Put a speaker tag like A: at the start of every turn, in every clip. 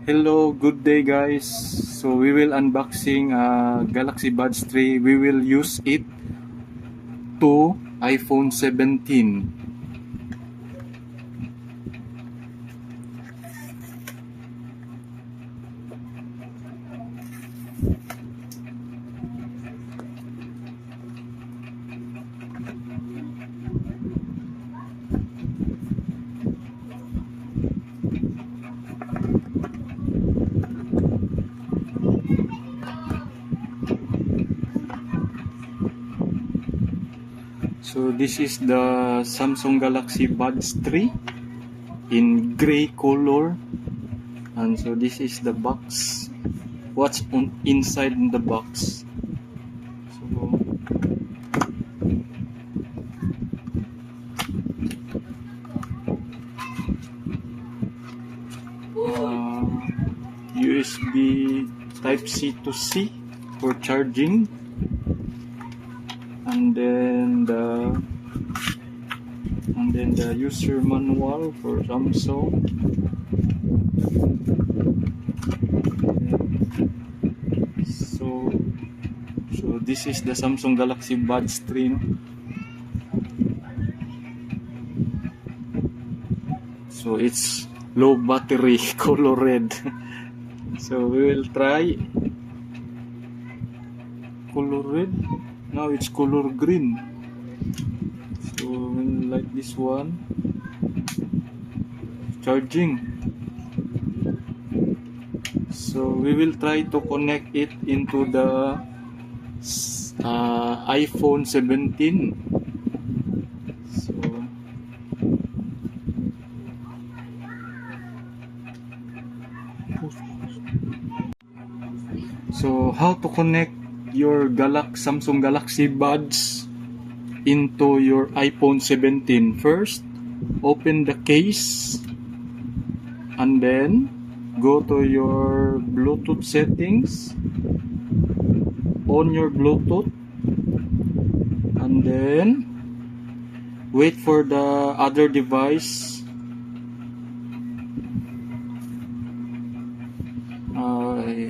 A: Hello, good day guys. So we will unboxing Galaxy Buds 3. We will use it to iPhone 17. So this is the Samsung Galaxy Buds 3 in gray color, and so this is the box. What's on inside the box? So USB Type C to C for charging, and then the user manual for Samsung. So this is the Samsung Galaxy Buds 3. No? So it's low battery, color red. So we will try color red. Now it's color green. So we'll like this one. Charging. So we will try to connect it into the iPhone 17. So how to connect your Samsung Galaxy Buds into your iPhone 17? First, open the case and then go to your Bluetooth settings, on your Bluetooth, and then wait for the other device.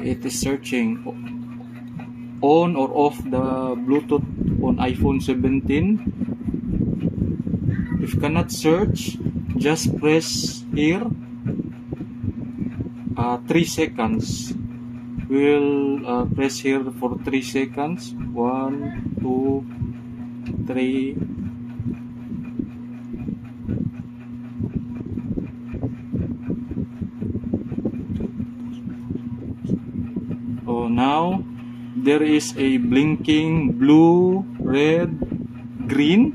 A: It is searching on or off the Bluetooth on iPhone 17. If cannot search, just press here 3 seconds. We'll press here for 3 seconds. 1, 2, 3. Oh, now there is a blinking blue, red, green.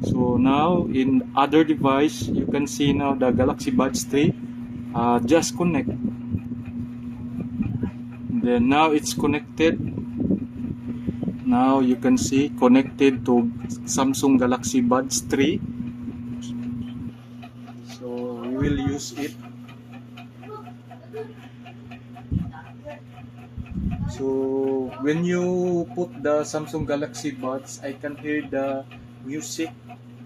A: So now in other device, you can see now the Galaxy Buds 3 just connect. Then now it's connected. Now you can see connected to Samsung Galaxy Buds 3. So we will use it. So when you put the Samsung Galaxy Buds, I can hear the music,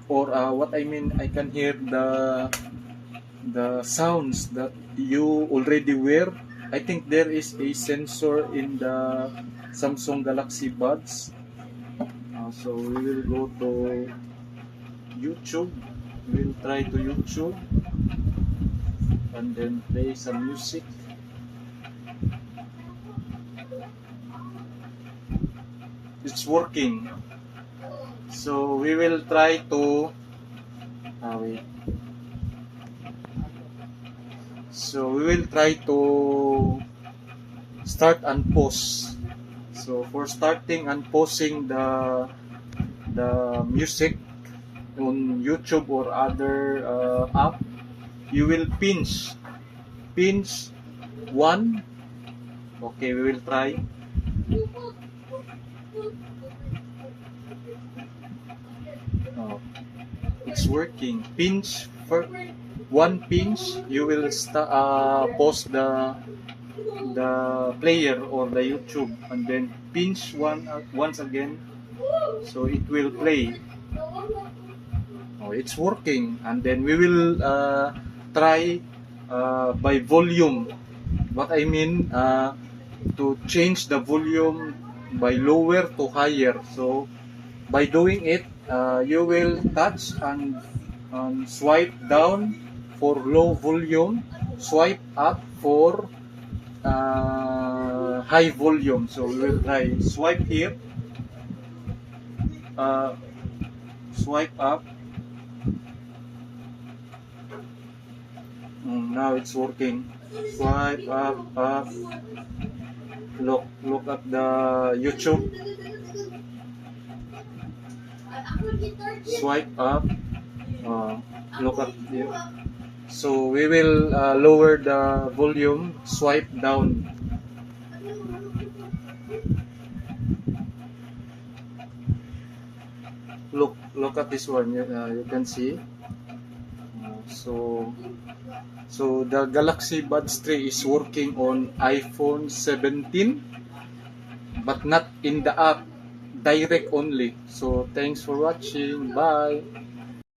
A: or what I mean, I can hear the sounds that you already wear. I think there is a sensor in the Samsung Galaxy Buds. So we will go to YouTube. We'll try to YouTube and then play some music. It's working. So we will try to wait. So we will try to start and pause. So for starting and pausing the music on YouTube or other app, you will pinch 1. Okay, we will try. Oh, it's working. Pinch for 1 pinch, you will pause the player or the YouTube, and then pinch once again, so it will play. Oh, it's working. And then we will try by volume what I mean, to change the volume by lower to higher. So by doing it, you will touch and swipe down for low volume, swipe up for high volume. So we will try swipe here, uh, swipe up. Now it's working. Swipe up. Look at the YouTube. Swipe up. Look at the. So we will lower the volume. Swipe down. Look at this one. You can see. So the Galaxy Buds 3 is working on iPhone 17, but not in the app, direct only. So thanks for watching. Bye.